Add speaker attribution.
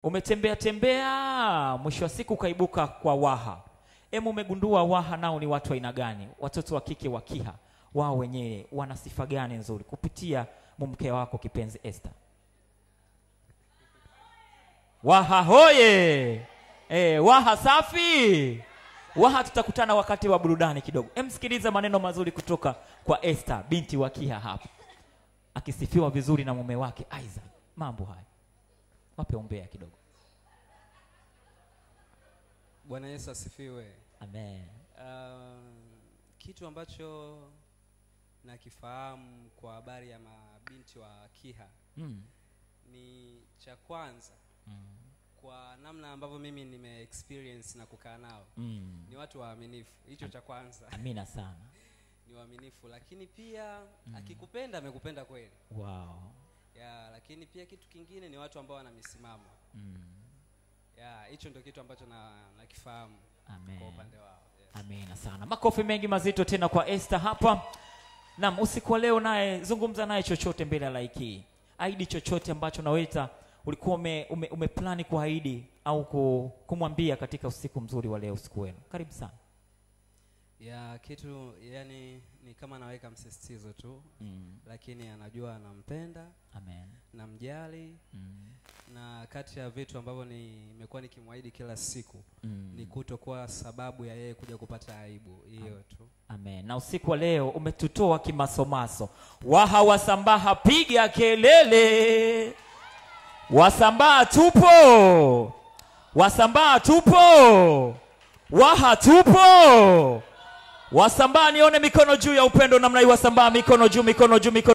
Speaker 1: Umetembea tembea, mwisho wa siku kaibuka kwa Waha. Umegundua Waha nao ni watu aina gani? Watoto wa kike wa Kiha, wao wenyewe wana sifa gani nzuri kupitia mke wako kipenzi Esther? Waha hoye! Waha safi! Waha tutakutana wakati wa burudani kidogo. Msikiliza maneno mazuri kutoka kwa Esther, binti wa Kiha hapa. Akisifiwa vizuri na mume wake Isaac. Mambo haya. Wape ombea kidogo.
Speaker 2: Bwana Yesu asifiwe.
Speaker 1: Amen.
Speaker 2: Kitu ambacho nakifahamu kwa habari ya mabinti wa Kiha ni cha kwanza, kwa namna ambavyo mimi nime experience na kukaa nao, ni watu waaminifu. Hicho cha kwanza.
Speaker 1: Amina sana.
Speaker 2: Ni waaminifu, lakini pia akikupenda amekupenda kweli.
Speaker 1: Wow.
Speaker 2: Lakini pia kitu kingine ni watu ambao wana misimamo. Hicho ndio kitu ambacho nakifahamu kwa upande wao.
Speaker 1: Amina sana. Makofi mengi mazito tena kwa Esther hapa. Naam, usiku leo naye zungumza naye chochote mbele ya laiki. Ahidi chochote ambacho naweza ulikuwa umeplani kuahidi au kumwambia katika usiku mzuri wa leo, usiku wenu. Karibu sana.
Speaker 2: Kitu yani ni kama naweka msisitizo tu, lakini anajua anampenda,
Speaker 1: amen,
Speaker 2: namjali, na kati ya vitu ambavyo nimekuwa nikimwahidi kila siku ni kutokuwa sababu ya yeye kuja kupata aibu. Hiyo tu.
Speaker 1: Amen. Na usiku wa leo umetutoa kimasomaso. Waha Wasambaha, piga kelele. Wasambaha tupo. Wasambaha tupo. Waha tupo. Wasambaha nione mikono juu ya upendo namna hii. Wasambaha mikono juu, mikono juu, mikono